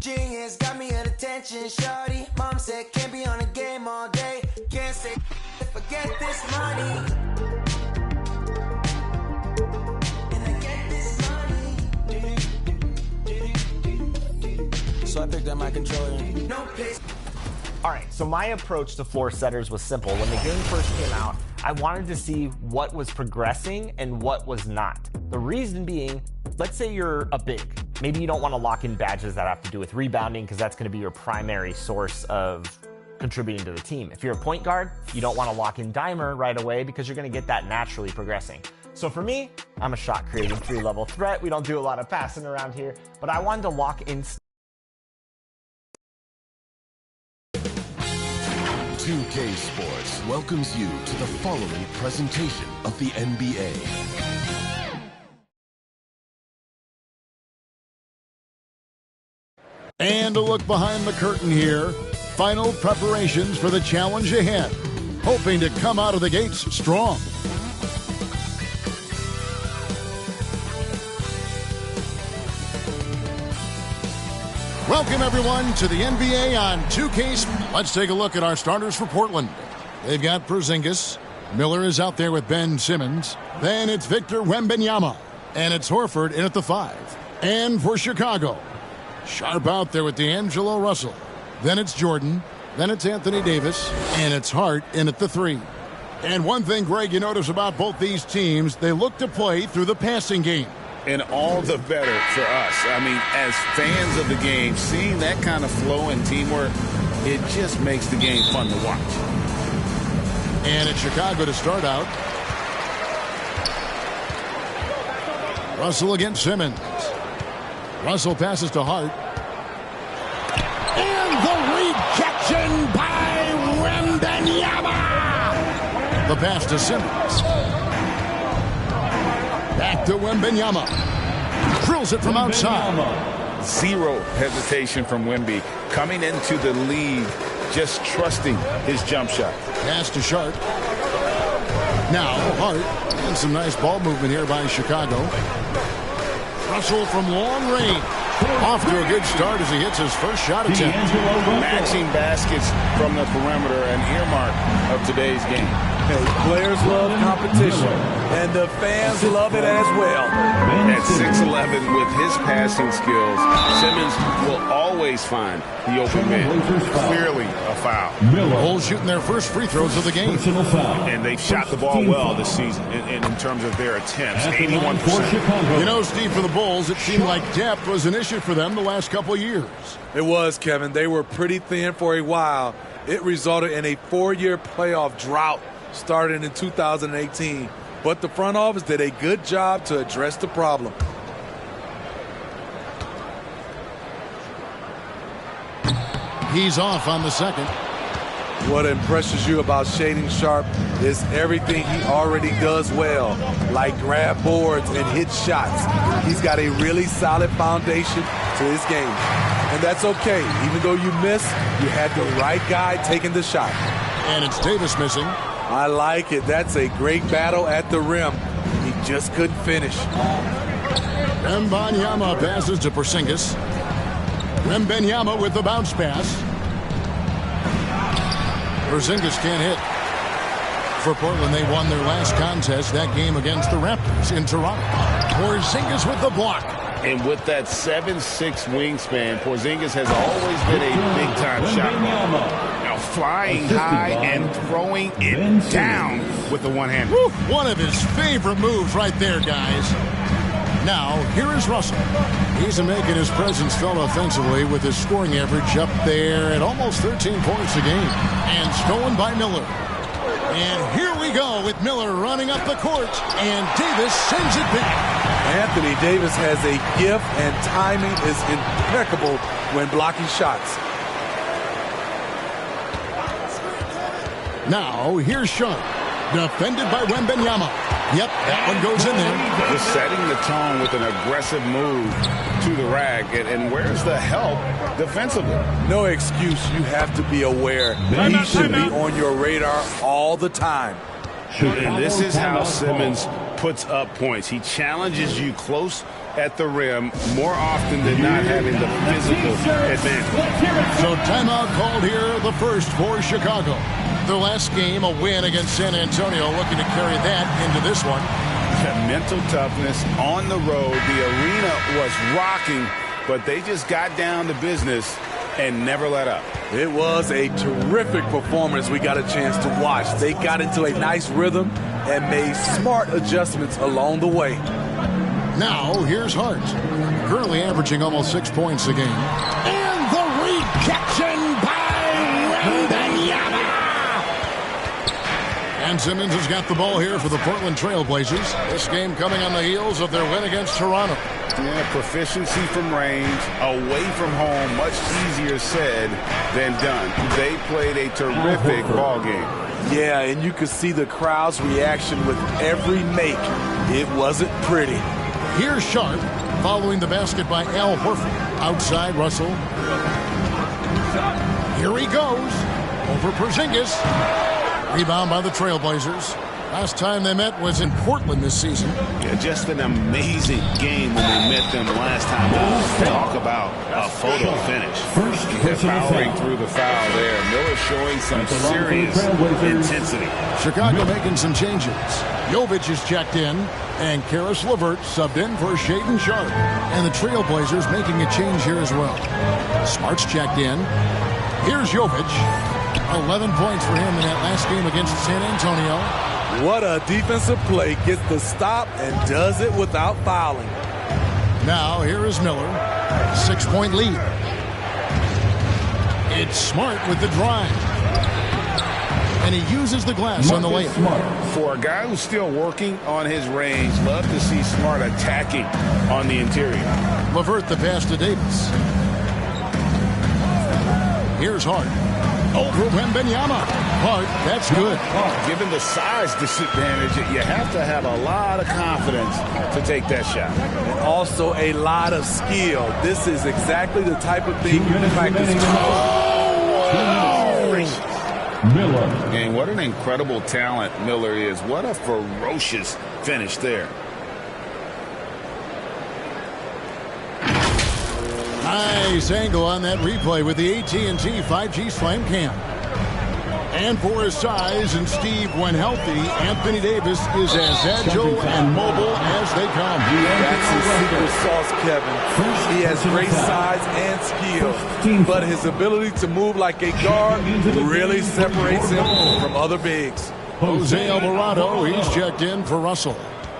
Genius got me at attention, shorty. Mom said can't be on a game all day. Can't say forget this money. And I get this money. So I picked up my controller. No place. All right, so my approach to floor setters was simple. When the game first came out, I wanted to see what was progressing and what was not. The reason being, let's say you're a big. Maybe you don't want to lock in badges that have to do with rebounding because that's going to be your primary source of contributing to the team. If you're a point guard, you don't want to lock in dimer right away because you're going to get that naturally progressing. So for me, I'm a shot creating 3-level threat. We don't do a lot of passing around here, but I wanted to lock in. 2K Sports welcomes you to the following presentation of the NBA. And a look behind the curtain here. Final preparations for the challenge ahead. Hoping to come out of the gates strong. Welcome, everyone, to the NBA on 2K. Let's take a look at our starters for Portland. They've got Porzingis. Miller is out there with Ben Simmons. Then it's Victor Wembanyama. And it's Horford in at the 5. And for Chicago, Sharp out there with D'Angelo Russell. Then it's Jordan. Then it's Anthony Davis. And it's Hart in at the 3. And one thing, Greg, you notice about both these teams, they look to play through the passing game. And all the better for us. I mean, as fans of the game, seeing that kind of flow and teamwork, it just makes the game fun to watch. And it's Chicago to start out. Russell against Simmons. Russell passes to Hart. And the rejection by Wembanyama. The pass to Simmons. Back to Wembanyama. Drills it from outside. Zero hesitation from Wemby. Coming into the league, just trusting his jump shot. Pass to Sharp. Now Hart. And some nice ball movement here by Chicago. Russell from long range. Off to a good start as he hits his first shot attempt. Matching baskets from the perimeter, an earmark of today's game. Hey, players love competition, and the fans love it as well. At 6'11", with his passing skills, Simmons will always find the open man. Clearly a foul. Bulls shooting their first free throws of the game. And they've shot the ball well this season in terms of their attempts, 81%. You know, Steve, for the Bulls, it seemed like depth was an issue for them the last couple of years. It was, Kevin. They were pretty thin for a while. It resulted in a 4-year playoff drought starting in 2018. But the front office did a good job to address the problem. He's off on the second. What impresses you about Shaedon Sharpe is everything he already does well, like grab boards and hit shots. He's got a really solid foundation to his game. And that's okay. Even though you miss, you had the right guy taking the shot. And it's Davis missing. I like it. That's a great battle at the rim. He just couldn't finish. Wembanyama passes to Porzingis. Wembanyama with the bounce pass. Porzingis can't hit. For Portland, they won their last contest, that game against the Raptors in Toronto. Porzingis with the block. And with that 7'6" wingspan, Porzingis has always been a big-time shot. Now flying high and throwing it down with the one hand. One of his favorite moves right there, guys. Now, here is Russell. He's making his presence felt offensively with his scoring average up there at almost 13 points a game. And stolen by Miller. And here we go with Miller running up the court. And Davis sends it back. Anthony Davis has a gift, and timing is impeccable when blocking shots. Now, here's Sharp. Defended by Wembanyama. Yep, that one goes in there. Just setting the tone with an aggressive move to the rack. And where's the help defensively? No excuse. You have to be aware. He should be on your radar all the time. And this is how Simmons puts up points. He challenges you close at the rim, more often than not having the physical advantage. So timeout called here, the first for Chicago. Their last game, a win against San Antonio, looking to carry that into this one. Mental toughness on the road. The arena was rocking, but they just got down to business and never let up. It was a terrific performance we got a chance to watch. They got into a nice rhythm and made smart adjustments along the way. Now, here's Hart, currently averaging almost 6 points a game. And the rejection by Wembanyama! And Simmons has got the ball here for the Portland Trailblazers. This game coming on the heels of their win against Toronto. Yeah, proficiency from range, away from home, much easier said than done. They played a terrific ball game. Yeah, and you could see the crowd's reaction with every make. It wasn't pretty. Here's Sharp, following the basket by Al Horford. Outside, Russell. Here he goes. Over Porzingis. Rebound by the Trailblazers. Last time they met was in Portland this season. Yeah, just an amazing game when they met them last time out. Talk about a photo finish. Powering through the foul there. Miller showing some serious intensity. Chicago making some changes. Jovic is checked in, and Karis LeVert subbed in for Shaedon Sharp. And the Trailblazers making a change here as well. Smart's checked in. Here's Jovic. 11 points for him in that last game against San Antonio. What a defensive play. Gets the stop and does it without fouling. Now, here is Miller. 6-point lead. It's Smart with the drive. And he uses the glass on the layup. For a guy who's still working on his range, love to see Smart attacking on the interior. LeVert the pass to Davis. Here's Hart. Over Wembanyama. Hart, that's good. Given the size disadvantage, you have to have a lot of confidence to take that shot. And also a lot of skill. This is exactly the type of thing you can practice. Miller. And what an incredible talent Miller is. What a ferocious finish there. Nice angle on that replay with the AT&T 5G Slam Cam. And for his size and Steve, when healthy, Anthony Davis is as agile and mobile as they come. That's his secret sauce, Kevin. He has great size and skill, but his ability to move like a guard really separates him from other bigs. Jose Alvarado, he's checked in for Russell.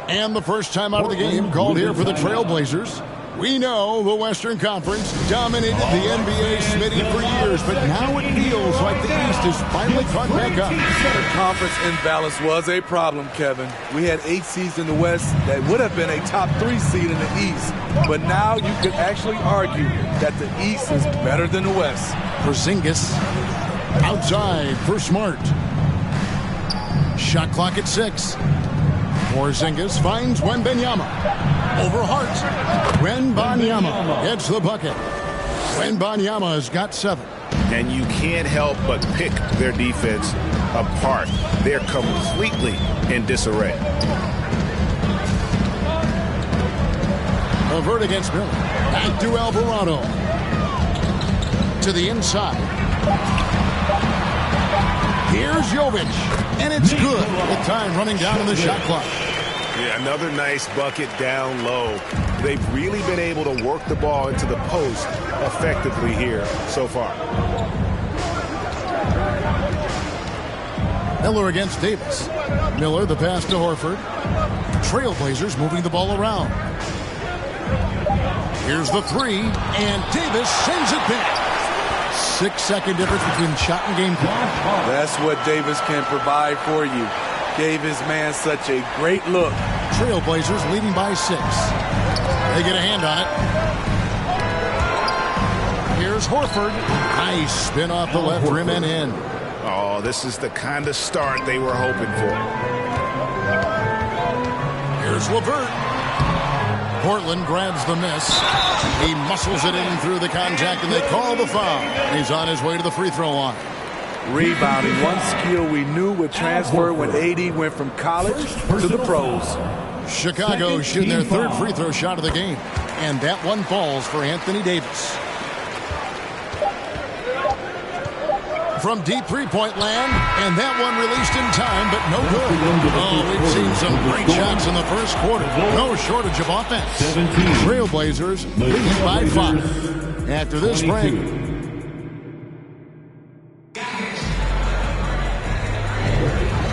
And the first time out of the game called here for the Trailblazers. We know the Western Conference dominated the NBA Smitty for years, but now it feels like the East is finally caught back up. The conference imbalance was a problem, Kevin. We had 8 seeds in the West that would have been a top 3 seed in the East, but now you could actually argue that the East is better than the West. Porzingis outside for Smart. Shot clock at 6. Porzingis finds Wembanyama. Over Hart. Wembanyama gets the bucket. Wembanyama has got 7. And you can't help but pick their defense apart. They're completely in disarray. LeVert against Miller. Back to Alvarado. To the inside. Here's Jovic. And it's good. With time running down in the shot clock. Yeah, another nice bucket down low. They've really been able to work the ball into the post effectively here so far. Miller against Davis. Miller the pass to Horford. Trailblazers moving the ball around. Here's the 3, and Davis sends it back. 6-second difference between shot and game clock. That's what Davis can provide for you. Gave his man such a great look. Trailblazers leading by 6. They get a hand on it. Here's Horford. Nice spin off the left rim and in. Oh, this is the kind of start they were hoping for. Here's LeVert. Portland grabs the miss. He muscles it in through the contact, and they call the foul. He's on his way to the free throw line. Rebounding, one skill we knew would transfer when AD went from college to the pros. Chicago shooting their third free throw shot of the game. And that one falls for Anthony Davis. From deep three-point land, and that one released in time, but no good. Oh, we've seen some great shots in the first quarter. No shortage of offense. Trailblazers leading by 5 after this break.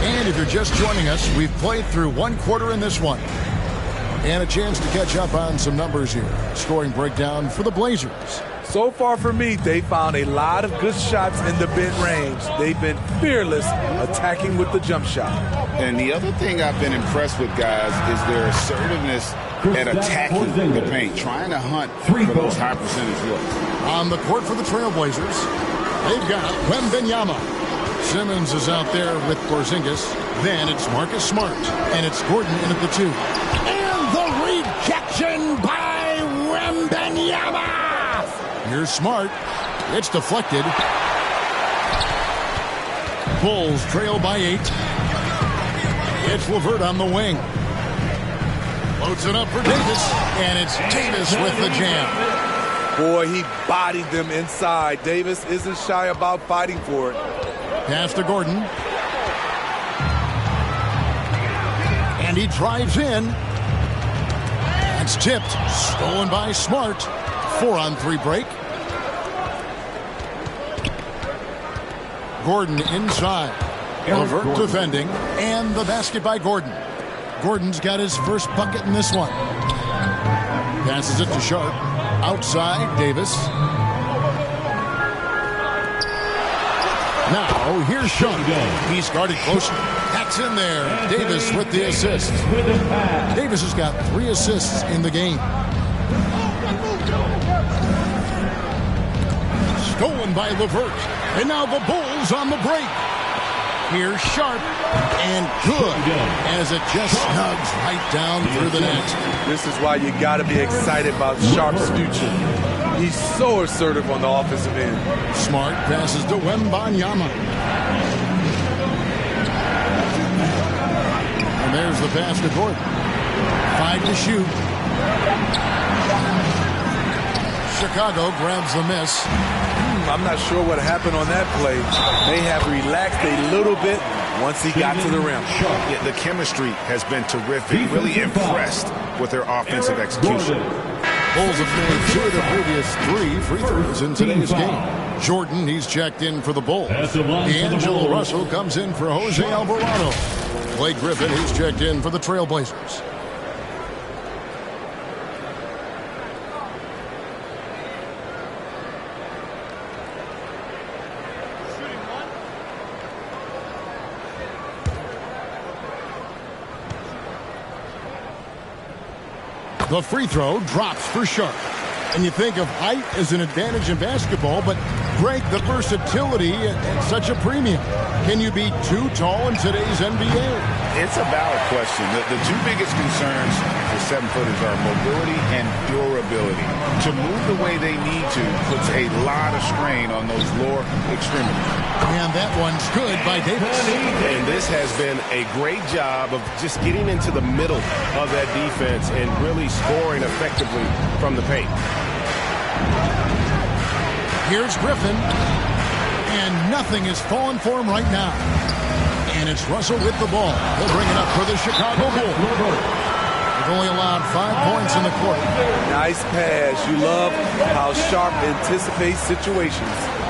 And if you're just joining us, we've played through one quarter in this one. And a chance to catch up on some numbers here. Scoring breakdown for the Blazers. So far for me, they found a lot of good shots in the mid-range. They've been fearless attacking with the jump shot. And the other thing I've been impressed with, guys, is their assertiveness at attacking the paint, trying to hunt for those high percentage looks. On the court for the Trailblazers, they've got Wembanyama. Simmons is out there with Porzingis. Then it's Marcus Smart, and it's Gordon in at the 2. And the rejection by Wembanyama! Here's Smart. It's deflected. Bulls trail by 8. It's LeVert on the wing. Loads it up for Davis, and it's Davis with the jam. Boy, he bodied them inside. Davis isn't shy about fighting for it. Pass to Gordon. And he drives in. It's tipped. Stolen by Smart. 4-on-3 break. Gordon inside. LeVert defending. And the basket by Gordon. Gordon's got his first bucket in this one. Passes it to Sharp. Outside, Davis. Now, here's Sharp. He's guarded closely. Hacks in there. Davis with the assist. Davis has got 3 assists in the game. Stolen by LeVert. And now the Bulls on the break. Here's Sharp. And good. As it just snugs right down through the net. This is why you got to be excited about Sharp's future. He's so assertive on the offensive end. Smart passes to Wembanyama. And there's the pass to Gordon. 5 to shoot. Chicago grabs the miss. I'm not sure what happened on that play. May have relaxed a little bit once he got to the rim. Yeah, the chemistry has been terrific. Really impressed with their offensive execution. Bulls have made 2 of the previous 3 free throws in today's game. Jordan, he's checked in for the Bulls. D'Angelo Russell comes in for Jose Alvarado. Blake Griffin, he's checked in for the Trailblazers. The free throw drops for Sharp. And you think of height as an advantage in basketball, but Greg, the versatility at such a premium. Can you be too tall in today's NBA? It's a valid question. The 2 biggest concerns for 7-footers are mobility and durability. To move the way they need to puts a lot of strain on those lower extremities. And that one's good by Davis. And this has been a great job of just getting into the middle of that defense and really scoring effectively from the paint. Here's Griffin. And nothing is falling for him right now. And it's Russell with the ball. He'll bring it up for the Chicago Bulls. They've only allowed 5 points in the quarter. Nice pass. You love how Sharp anticipates situations.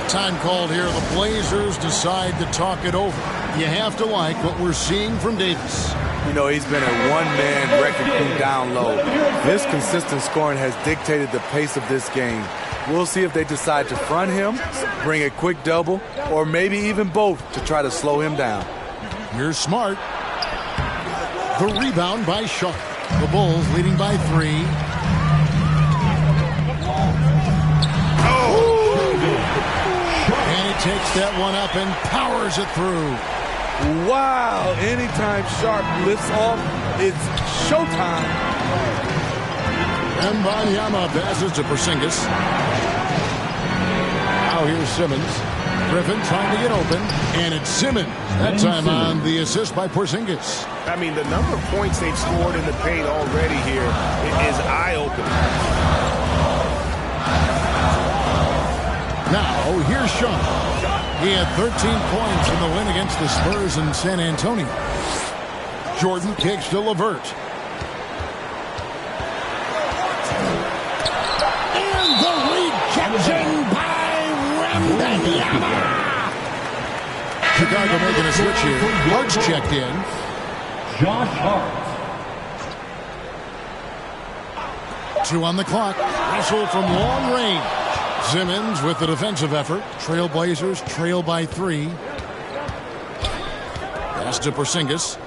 Time called here. The Blazers decide to talk it over. You have to like what we're seeing from Davis. You know, he's been a one-man wrecking crew down low. This consistent scoring has dictated the pace of this game. We'll see if they decide to front him, bring a quick double, or maybe even both to try to slow him down. Here's Smart. The rebound by Sharp. The Bulls leading by 3. And he takes that one up and powers it through. Wow, anytime Sharp lifts off, it's showtime. Wembanyama passes to Porzingis. Now here's Simmons. Griffin trying to get open, and it's Simmons. That time on the assist by Porzingis. I mean, the number of points they've scored in the paint already here is eye-opening. Now, here's Sean. He had 13 points in the win against the Spurs in San Antonio. Jordan kicks to LeVert. And the rejection by Wembanyama. Chicago making a switch here. Hart's checked in. Josh Hart. 2 on the clock. Russell from long range. Simmons with the defensive effort. Trailblazers trail by 3. Pass to Porzingis.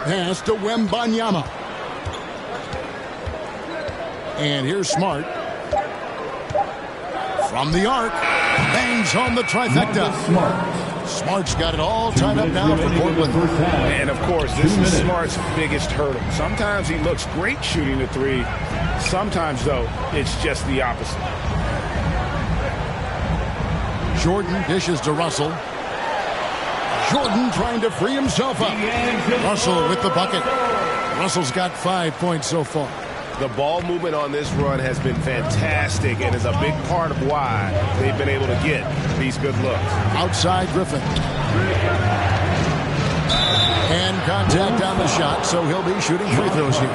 Pass to Wembanyama. And here's Smart. From the arc. Bangs home the trifecta. Smart's got it all tied up now for Portland. And, of course, this is Smart's biggest hurdle. Sometimes he looks great shooting the 3. Sometimes, though, it's just the opposite. Jordan dishes to Russell. Jordan trying to free himself up. Russell with the bucket. Russell's got 5 points so far. The ball movement on this run has been fantastic and is a big part of why they've been able to get these good looks. Outside Griffin. And contact on the shot, so he'll be shooting free throws here.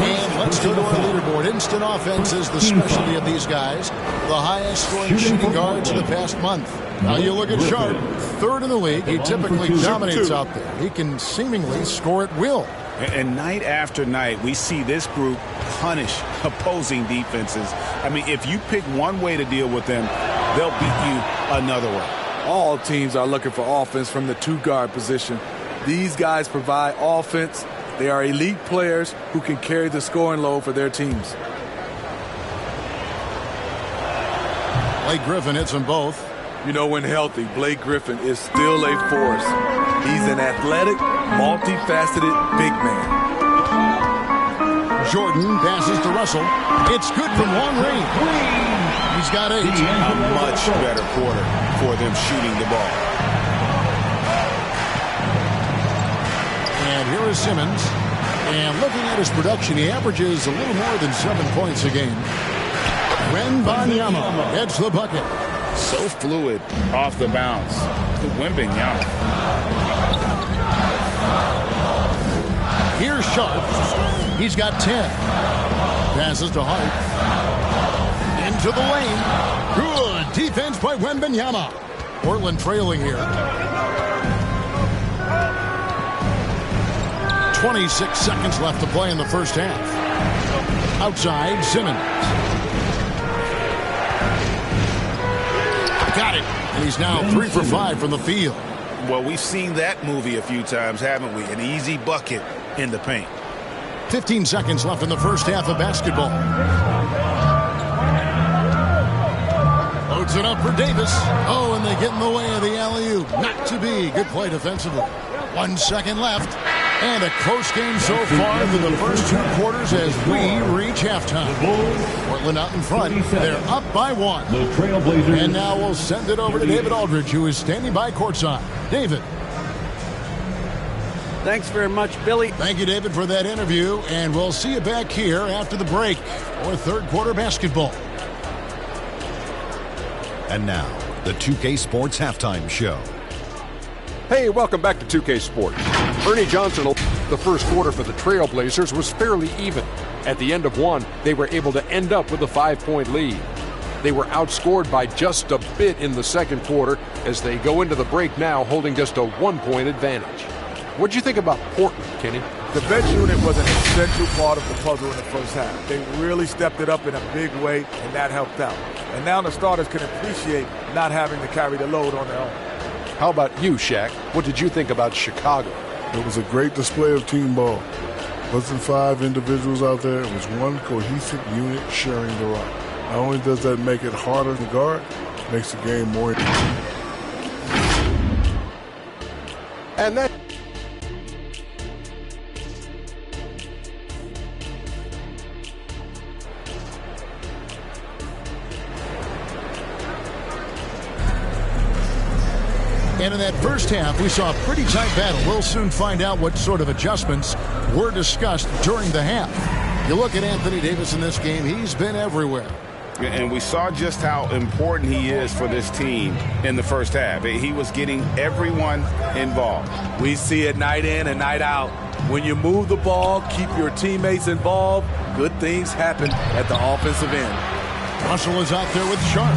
And let's go to our leaderboard. Instant offense is the specialty of these guys. The highest scoring shooting guards in the past month. Now you look at Sharp, 3rd in the league. He typically dominates out there. He can seemingly score at will. And night after night, we see this group punish opposing defenses. I mean, if you pick one way to deal with them, they'll beat you another way. All teams are looking for offense from the 2-guard position. These guys provide offense. They are elite players who can carry the scoring load for their teams. Blake Griffin hits them both. You know, when healthy, Blake Griffin is still a force. He's an athletic, multifaceted big man. Jordan passes to Russell. It's good from long range. He's got 8. A much better quarter for them shooting the ball. And here is Simmons. And looking at his production, he averages a little more than 7 points a game. Wembanyama gets the bucket. So fluid off the bounce. The Wembanyama. Here's Sharp. He's got 10. Passes to Hart. Into the lane. Good defense by Wembanyama. Portland trailing here. 26 seconds left to play in the first half. Outside, Simmons. Got it. And he's now 3 for 5 from the field. Well, we've seen that movie a few times, haven't we? An easy bucket in the paint. 15 seconds left in the first half of basketball. Loads it up for Davis. Oh, and they get in the way of the alley-oop. Not to be. Good play defensively. 1 second left. And a close game so far through the first 2 quarters as we reach halftime. Portland out in front. They're up by 1. And now we'll send it over to David Aldridge, who is standing by courtside. David. Thanks very much, Billy. Thank you, David, for that interview. And we'll see you back here after the break for 3rd quarter basketball. And now, the 2K Sports Halftime Show. Hey, welcome back to 2K Sports. Ernie Johnson, the first quarter for the Trailblazers was fairly even. At the end of 1, they were able to end up with a 5-point lead. They were outscored by just a bit in the second quarter as they go into the break now holding just a 1-point advantage. What'd you think about Portland, Kenny? The bench unit was an essential part of the puzzle in the first half. They really stepped it up in a big way, and that helped out. And now the starters can appreciate not having to carry the load on their own. How about you, Shaq? What did you think about Chicago? It was a great display of team ball. Wasn't 5 individuals out there. It was one cohesive unit sharing the rock. Not only does that make it harder to guard, it makes the game more interesting. And that And in that first half, we saw a pretty tight battle. We'll soon find out what sort of adjustments were discussed during the half. You look at Anthony Davis in this game, he's been everywhere. And we saw just how important he is for this team in the first half. He was getting everyone involved. We see it night in and night out. When you move the ball, keep your teammates involved, good things happen at the offensive end. Russell is out there with Sharp.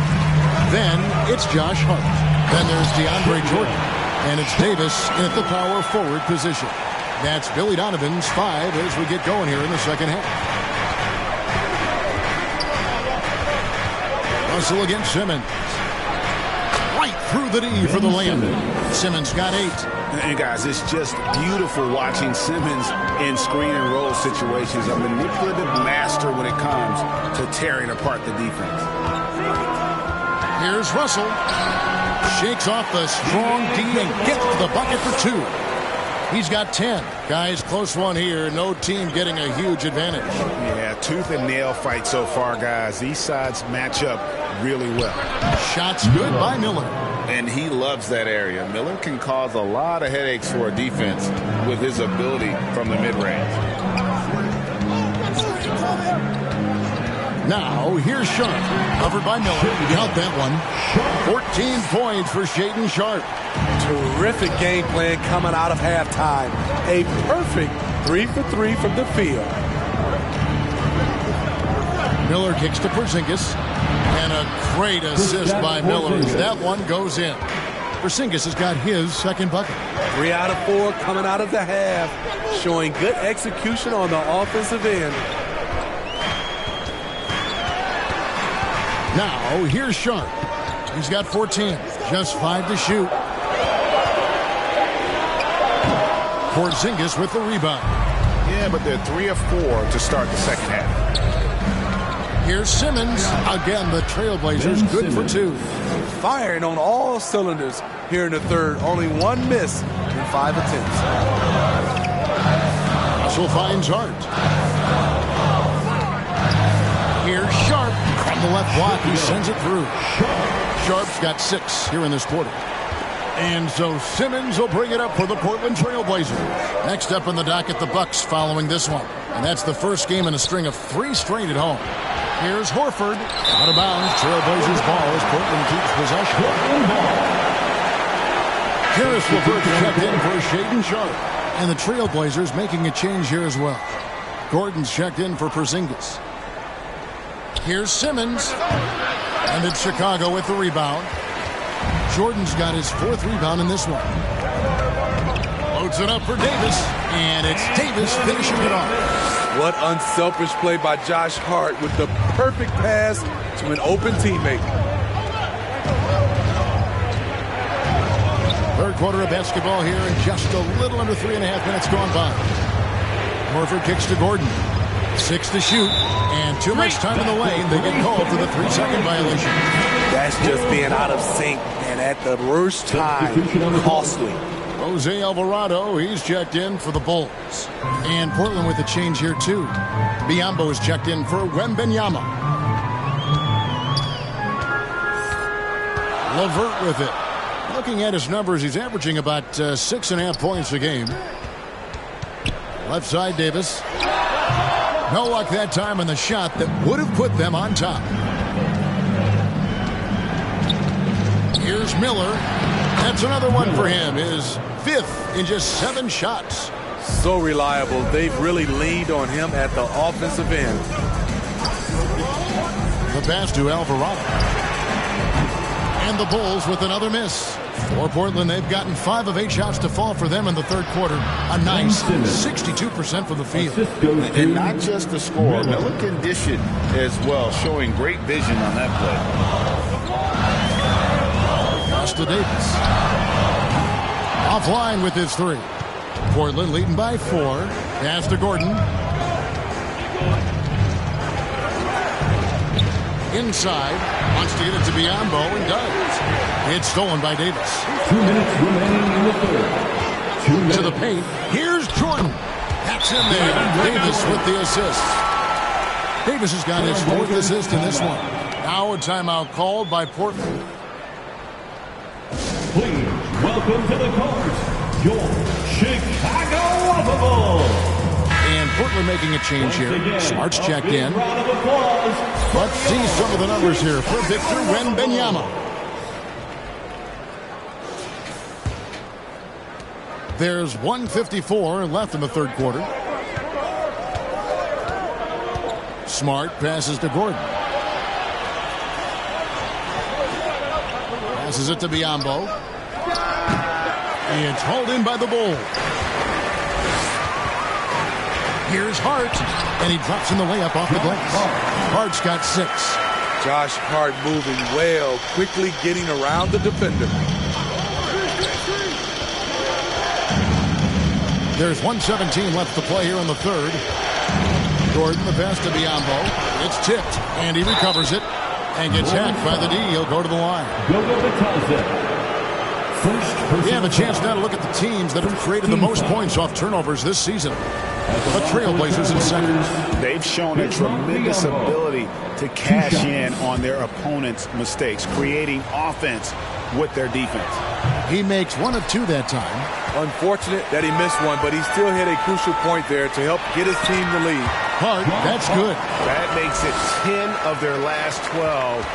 Then it's Josh Hart. Then there's DeAndre Jordan. And it's Davis at the power forward position. That's Billy Donovan's 5 as we get going here in the second half. Russell against Simmons. Right through the D for the layup. Simmons got 8. And guys, it's just beautiful watching Simmons in screen and roll situations. A manipulative master when it comes to tearing apart the defense. Here's Russell. Shakes off the strong D and gets the bucket for 2. He's got 10. Guys, close one here. No team getting a huge advantage. Yeah, tooth and nail fight so far, guys. These sides match up really well. Shots good by Miller. And he loves that area. Miller can cause a lot of headaches for a defense with his ability from the mid-range. Now, here's Sharp. Covered by Miller. Count that one. 14 points for Shaedon Sharp. Terrific game plan coming out of halftime. A perfect 3 for 3 from the field. Miller kicks to Porzingis. And a great assist by Miller as that one goes in. Porzingis has got his second bucket. 3 out of 4 coming out of the half. Showing good execution on the offensive end. Now, here's Sharp. He's got 14. Just 5 to shoot. Porzingis with the rebound. Yeah, but they're 3 of 4 to start the second half. Here's Simmons. Again, the Trailblazers good for 2. Firing on all cylinders here in the third. Only 1 miss in 5 attempts. Russell finds Hart. Here's Sharp. From the left block, he sends it through. Sharp's got 6 here in this quarter. And so Simmons will bring it up for the Portland Trailblazers. Next up on the docket, the Bucks following this one. And that's the first game in a string of 3 straight at home. Here's Horford. Out of bounds. Trailblazers ball as Portland keeps possession. Harris LeVert checked in for Shaedon Sharp. And the Trailblazers making a change here as well. Gordon's checked in for Porzingis. Here's Simmons. And it's Chicago with the rebound. Jordan's got his 4th rebound in this one. Loads it up for Davis. And it's Davis finishing it off. What unselfish play by Josh Hart with the perfect pass to an open teammate. Third quarter of basketball here and just a little under 3.5 minutes gone by. Horford kicks to Gordon. 6 to shoot. And too much time in the lane. They get called for the 3-second violation. That's just being out of sync and at the worst time. Costly. Jose Alvarado, he's checked in for the Bulls. And Portland with a change here, too. Biyombo is checked in for Wembanyama. LeVert with it. Looking at his numbers, he's averaging about 6.5 points a game. Left side, Davis. No luck that time on the shot that would have put them on top. Here's Miller. That's another one for him. His 5th in just 7 shots. So reliable. They've really leaned on him at the offensive end. The pass to Alvarado. And the Bulls with another miss. For Portland, they've gotten 5 of 8 shots to fall for them in the third quarter. A nice 62% from the field. And not just the score, Miller can dish it as well, showing great vision on that play. To Davis. Offline with his 3. Portland leading by 4. Pass to Gordon. Inside. Wants to get it to Biyombo and does. It's stolen by Davis. 2 minutes remaining in the third. 2 minutes. To the paint. Here's Jordan. That's in there. Davis with the assist. Davis has got his 4th assist in this one. Now a timeout called by Portland. Please Welcome to the court, your Chicago Bulls. And Portland making a change here. Smart's checked in. Let's see some of the numbers here for Victor Wembanyama. There's 1:54 left in the third quarter. Smart passes to Gordon. Passes it to Biyombo. It's hauled in by the Bulls. Here's Hart, and he drops in the layup off the glass. Hart's got 6. Josh Hart moving well, quickly getting around the defender. There's 1:17 left to play here in the third. Gordon, the pass to Biyombo. It's tipped, and he recovers it and gets hacked by the D. He'll go to the line. We have a chance now to look at the teams that have created the most points off turnovers this season. The Trailblazers in second. They've shown a tremendous ability to cash in on their opponent's mistakes, creating offense with their defense. He makes 1 of 2 that time. Unfortunate that he missed one, but he still hit a crucial point there to help get his team the lead. Hart, that's good. That makes it 10 of their last 12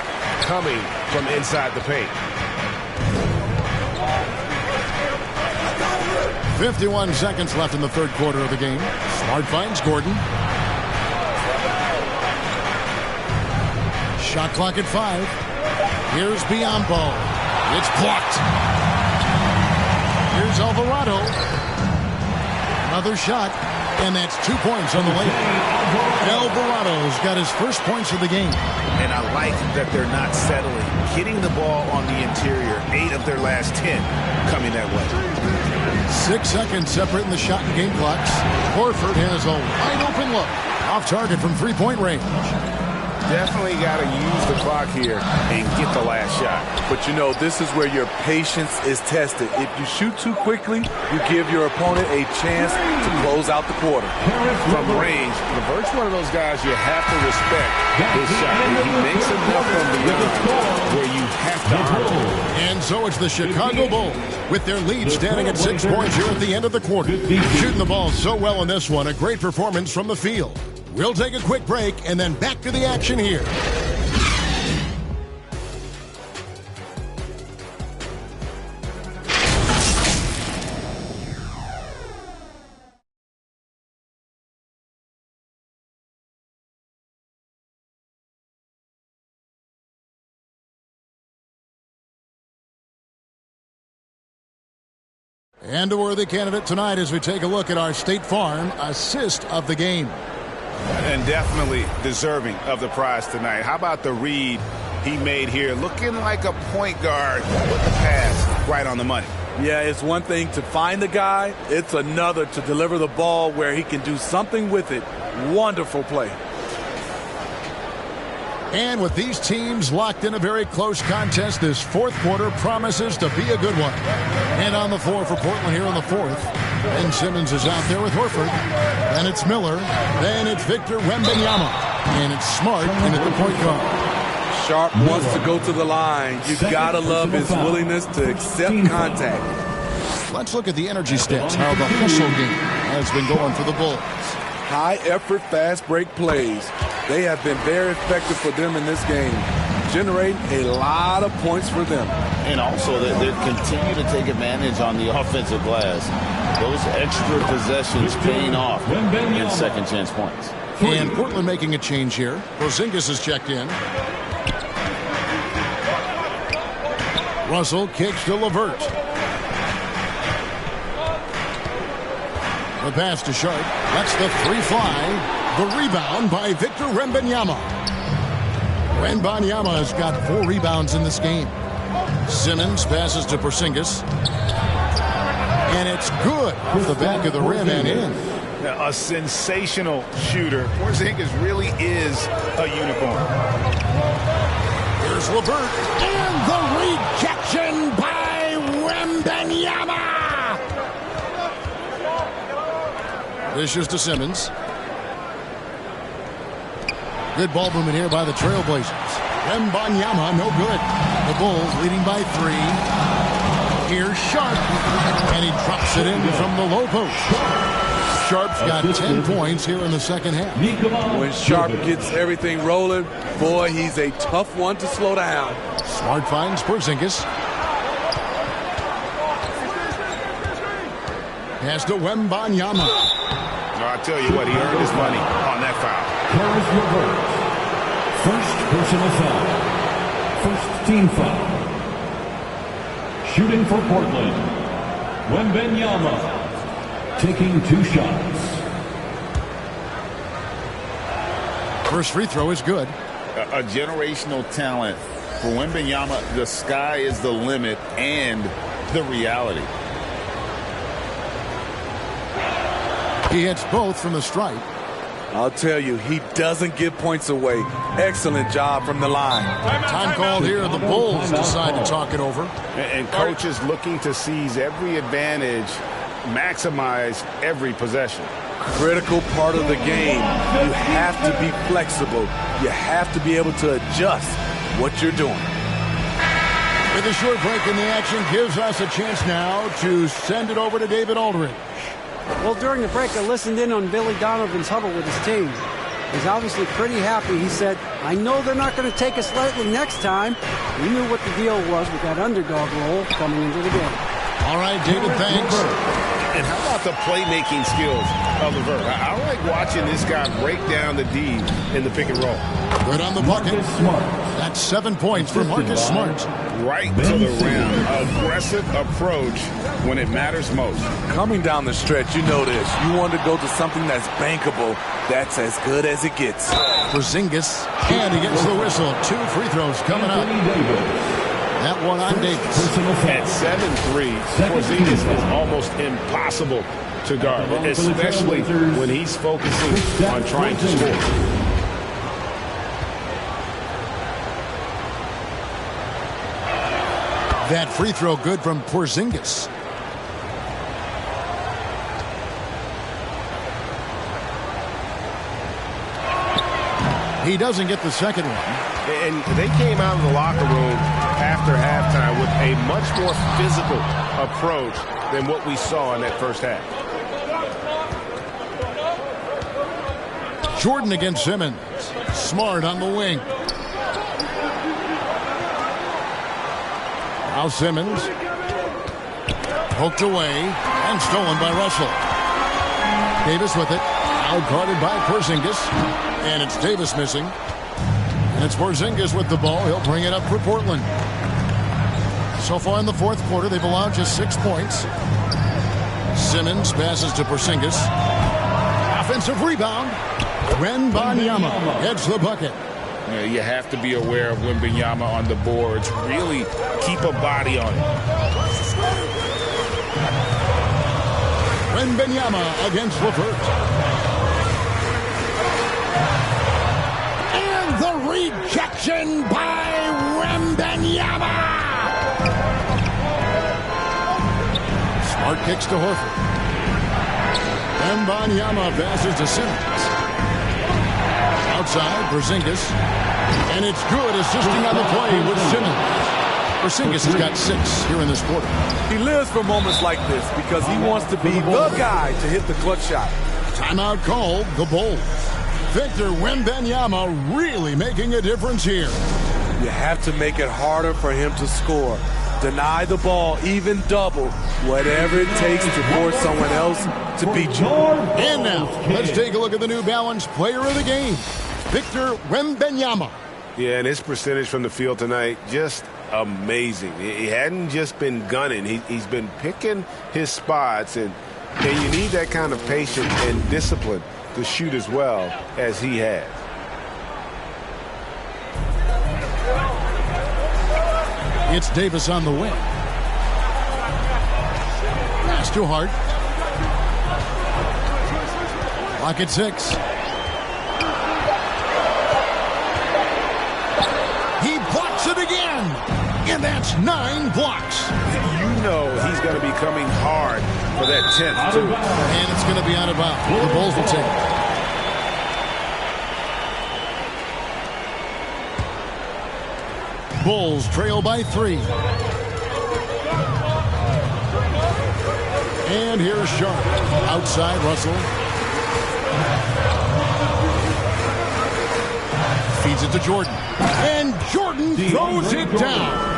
coming from inside the paint. 51 seconds left in the third quarter of the game. Smart finds Gordon. Shot clock at 5. Here's Biyombo. It's blocked. Here's Alvarado. Another shot, and that's 2 points on the layup. Alvarado's got his first points of the game. And I like that they're not settling. Getting the ball on the interior, 8 of their last 10 coming that way. 6 seconds separating the shot and game clocks. Horford has a wide open look. Off target from three-point range. Definitely got to use the clock here and get the last shot. But you know, this is where your patience is tested. If you shoot too quickly, you give your opponent a chance to close out the quarter. From range, LeVert's one of those guys you have to respect his shot. He makes enough from beyond where you have to honor. And so it's the Chicago Bulls with their lead standing at 6 points here at the end of the quarter. Shooting the ball so well in this one. A great performance from the field. We'll take a quick break and then back to the action here. And a worthy candidate tonight as we take a look at our State Farm assist of the game. And definitely deserving of the prize tonight. How about the read he made here? Looking like a point guard with the pass right on the money. Yeah, it's one thing to find the guy. It's another to deliver the ball where he can do something with it. Wonderful play. And with these teams locked in a very close contest, this fourth quarter promises to be a good one. And on the floor for Portland here in the fourth, Ben Simmons is out there with Horford. Then it's Miller. Then it's Victor Wembanyama. And it's Smart in at the point guard. Sharp wants to go to the line. You've got to love his willingness to accept contact. Let's look at the energy stats, how the hustle game has been going for the Bulls. High effort, fast break plays. They have been very effective for them in this game, generating a lot of points for them. And also that they continue to take advantage on the offensive glass. Those extra possessions paying off in second chance points. And Portland making a change here. Porzingis is checked in. Russell kicks to LeVert. The pass to Sharp. That's the three fly. The rebound by Victor Wembanyama. Wembanyama has got 4 rebounds in this game. Simmons passes to Porzingis. And it's good off the back of the rim and in. A sensational shooter. Porzingis really is a unicorn. Here's LeVert. And the rejection by Wembanyama. Dishes to Simmons. Good ball movement here by the Trailblazers. Wembanyama, no good. The Bulls leading by 3. Here's Sharp, and he drops it in from the low post. Sharp's got 10 points here in the second half. When Sharp gets everything rolling, boy, he's a tough one to slow down. Smart finds Porzingis. Pass to Wembanyama. No, I tell you what, he earned his money on that foul. Carries reverse. First personal foul. First team foul. Shooting for Portland, Wembanyama. Taking 2 shots. First free throw is good. A generational talent. For Wembanyama, the sky is the limit and the reality. He hits both from the stripe. I'll tell you, he doesn't give points away. Excellent job from the line. Time called here. The Bulls decide to talk it over. And coach is looking to seize every advantage, maximize every possession. Critical part of the game. You have to be flexible. You have to be able to adjust what you're doing. With a short break in the action gives us a chance now to send it over to David Aldridge. Well, during the break, I listened in on Billy Donovan's huddle with his team. He's obviously pretty happy. He said, I know they're not going to take us lightly next time. We knew what the deal was with that underdog role coming into the game. All right, David, thanks. And how about the playmaking skills of LeVert? I like watching this guy break down the D in the pick and roll. Good on the bucket. That's 7 points for Marcus Smart. Right to the rim. Aggressive approach when it matters most. Coming down the stretch, you know this. You want to go to something that's bankable. That's as good as it gets. Porzingis, and he gets the whistle. 2 free throws coming up. That one on Davis. At 7'3", Porzingis is almost impossible to guard, especially when he's focusing on trying to score. That free throw good from Porzingis. He doesn't get the second one. And they came out of the locker room after halftime with a much more physical approach than what we saw in that first half. Jordan against Simmons. Smart on the wing. Now Simmons. Poked away and stolen by Russell. Davis with it. Out-guarded by Porzingis. And it's Davis missing. And it's Porzingis with the ball. He'll bring it up for Portland. So far in the fourth quarter, they've allowed just 6 points. Simmons passes to Porzingis. Offensive rebound. Wembanyama gets the bucket. Yeah, you have to be aware of Wembanyama on the boards. Really keep a body on it. Wembanyama against LeVert. And the rejection by Wembanyama. Smart kicks to Horford. Wembanyama passes to Simmons. Outside, Porzingis. And it's good, assisting on the play with Simmons. Porzingis has got 6 here in this quarter. He lives for moments like this because he wants to be the guy to hit the clutch shot. Timeout called, the Bulls. Victor Wembanyama really making a difference here. You have to make it harder for him to score. Deny the ball, even double, whatever it takes to force someone else to beat you. And now, let's take a look at the New Balance player of the game, Victor Wembanyama. Yeah, and his percentage from the field tonight, just amazing. He hadn't just been gunning. He's been picking his spots, and you need that kind of patience and discipline to shoot as well as he has. It's Davis on the wing. Pass to Hart. Clock at 6. He blocks it again. And that's 9 blocks. You know he's going to be coming hard for that 10th, too. And it's going to be out of bounds. The Bulls will take it. Bulls trail by 3. And here's Sharp. Outside Russell. Feeds it to Jordan. And Jordan throws it down.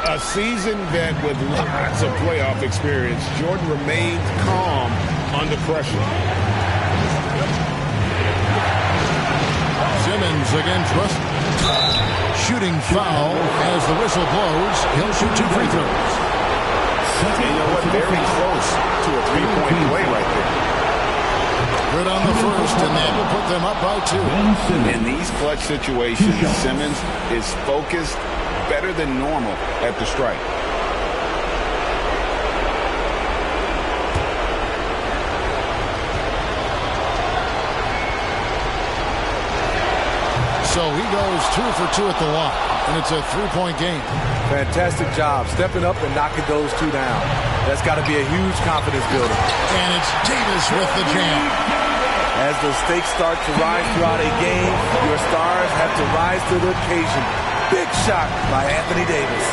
A seasoned vet with lots of playoff experience, Jordan remained calm under pressure. Simmons against Russell. Shooting foul as the whistle blows. He'll shoot 2 free throws. And you know what? Very close to a three-point play right there. Good on the first, and that will put them up by 2. In these clutch situations, Simmons is focused better than normal at the strike. So he goes 2 for 2 at the line, and it's a 3-point game. Fantastic job stepping up and knocking those 2 down. That's got to be a huge confidence builder. And it's Davis with the jam. As the stakes start to rise throughout a game, your stars have to rise to the occasion. Big shot by Anthony Davis.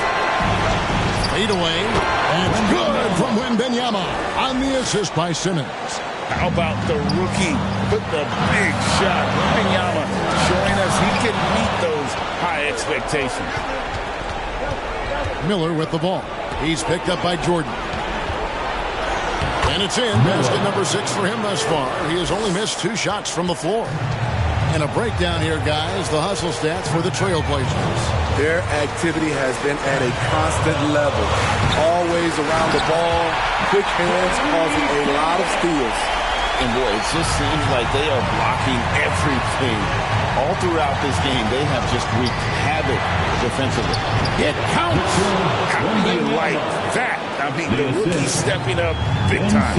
Fade away. It's good from Wembanyama on the assist by Simmons. How about the rookie with the big shot? Wembanyama showing us he can meet those high expectations. Miller with the ball. He's picked up by Jordan. And it's in. Basket number 6 for him thus far. He has only missed 2 shots from the floor. And a breakdown here, guys. The hustle stats for the Trailblazers. Their activity has been at a constant level. Always around the ball. Quick hands causing a lot of steals. And boy, it just seems like they are blocking everything. All throughout this game, they have just wreaked havoc defensively. It counts. How do you like that? I mean, the rookie stepping up big time.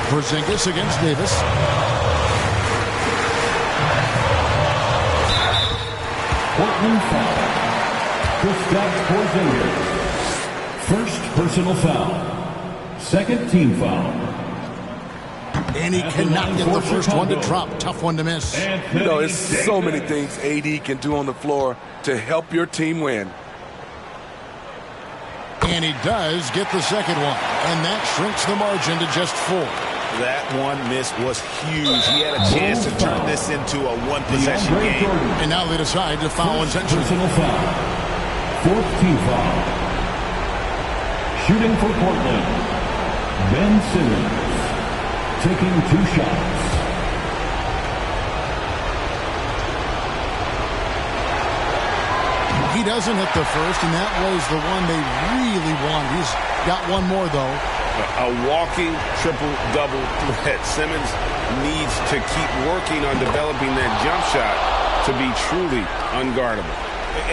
Porzingis against Davis. Portland foul. Kristaps Porzingis. First personal foul. Second team foul. And he cannot get the first one to drop. Tough one to miss. You know, it's so many things AD can do on the floor to help your team win. And he does get the second one. And that shrinks the margin to just 4. That one miss was huge. He had a chance to turn this into a one-possession game. And now they decide to foul intentionally. Personal foul. Fourth team foul. Shooting for Portland. Ben Simmons. Taking 2 shots. He doesn't hit the first, and that was the one they really wanted. He's got one more, though. A walking triple-double threat. Simmons needs to keep working on developing that jump shot to be truly unguardable.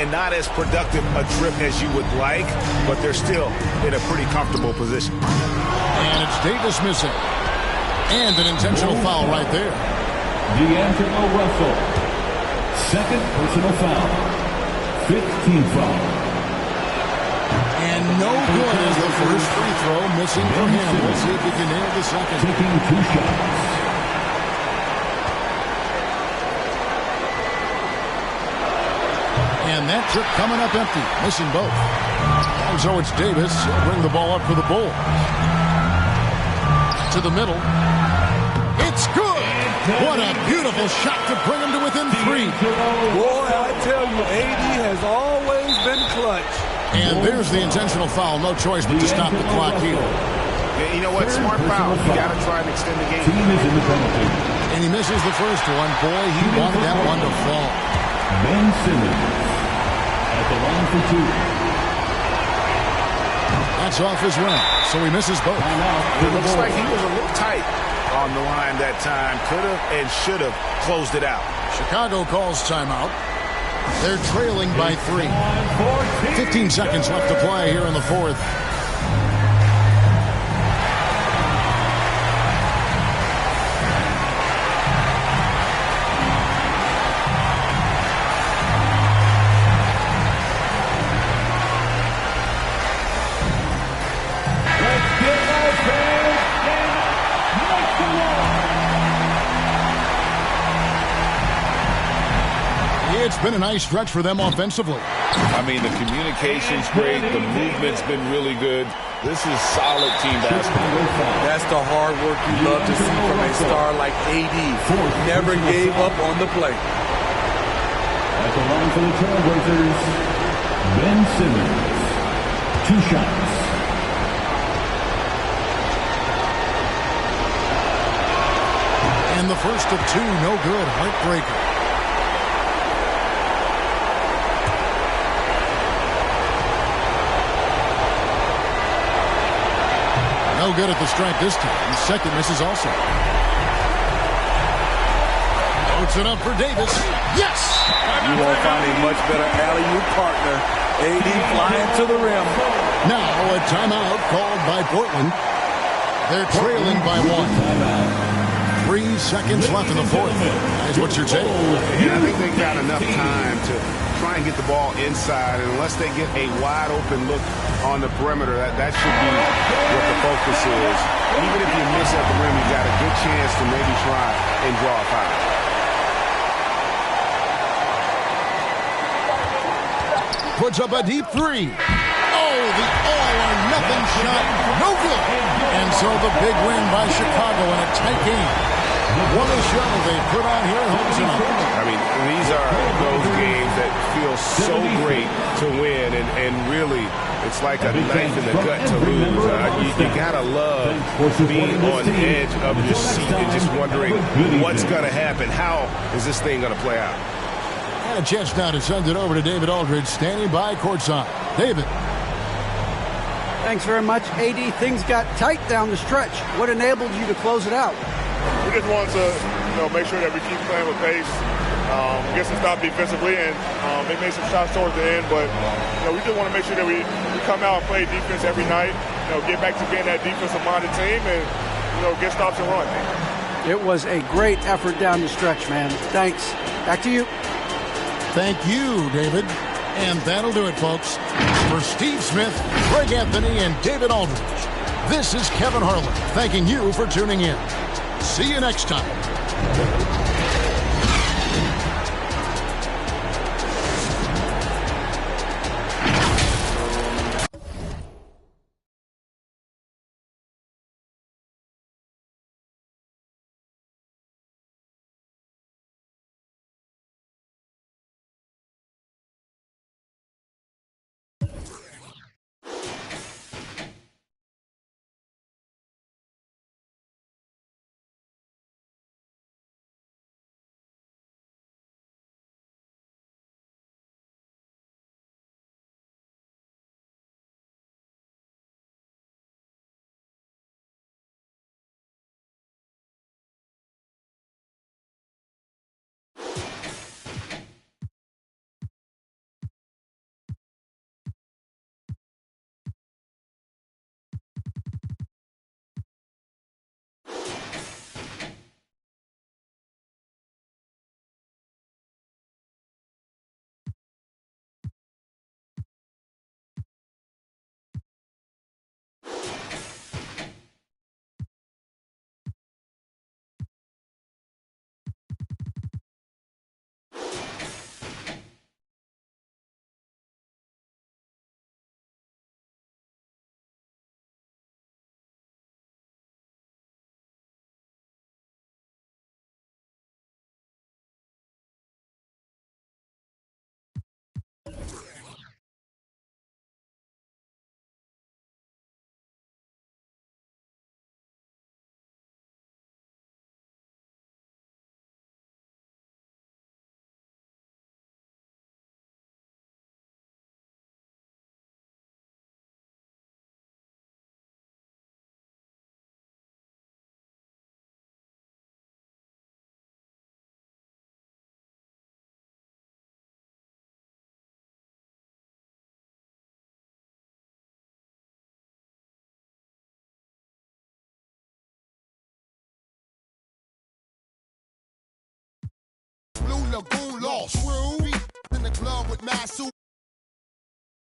And not as productive a trip as you would like, but they're still in a pretty comfortable position. And it's Davis missing. And an intentional foul right there. D'Angelo Russell. Second personal foul. 5th team foul. And no good as the first free throw missing for him. We'll see if he can nail the second. Taking 2 shots. And that trip coming up empty. Missing both. And so it's Davis. He'll bring the ball up for the Bulls. To the middle. It's good. What a beautiful shot to bring him to within 3. Boy, I tell you, AD has always been clutch. And there's the intentional foul. No choice but to stop the clock here. Yeah, you know what? Smart foul. You got to try and extend the game. Team is in the penalty. And he misses the first one. Boy, he wanted that one to fall. Ben Simmons at the line for 2. That's off as well. So he misses both. It looks like he was a little tight on the line that time. Could have and should have closed it out. Chicago calls timeout. They're trailing by 3. 15 seconds left to play here in the 4th. It's been a nice stretch for them offensively. I mean, the communication's great. The movement's been really good. This is solid team basketball. That's the hard work you love to see from a star like AD. Never gave up on the play. At the line for the Trailblazers, Ben Simmons. 2 shots. And the first of 2, no good. Heartbreaker. No good at the stripe this time. The second misses also. Puts it up for Davis. Yes! You won't find a much better alley-oop partner. AD flying to the rim. Now a timeout called by Portland. They're trailing by 1. 3 seconds left in the fourth. That's what you're taking. Yeah, I think they got enough time to try and get the ball inside, and unless they get a wide open look on the perimeter, that should be what the focus is. Even if you miss at the rim, you got a good chance to maybe try and draw a foul. Puts up a deep 3. Oh, the all-or-nothing shot. No good. And so the big win by Chicago in a tight game. What a show they put on here at home tonight. I mean, these are those games that feel so great to win, and really, it's like a knife in the gut to lose. You got to love being on the edge of your seat and just wondering what's going to happen. How is this thing going to play out? And a chance now to send it over to David Aldridge, standing by courtside. David. Thanks very much, AD. Things got tight down the stretch. What enabled you to close it out? We just wanted to, make sure that we keep playing with pace, get some stop defensively, and they made some shots towards the end. But we just want to make sure that we come out and play defense every night. Get back to being that defensive-minded team, and get stops and run. It was a great effort down the stretch, man. Thanks. Back to you. Thank you, David. And that'll do it, folks. For Steve Smith, Greg Anthony, and David Aldridge, this is Kevin Harlan thanking you for tuning in. See you next time. Lagoon lost. In the club with Masu.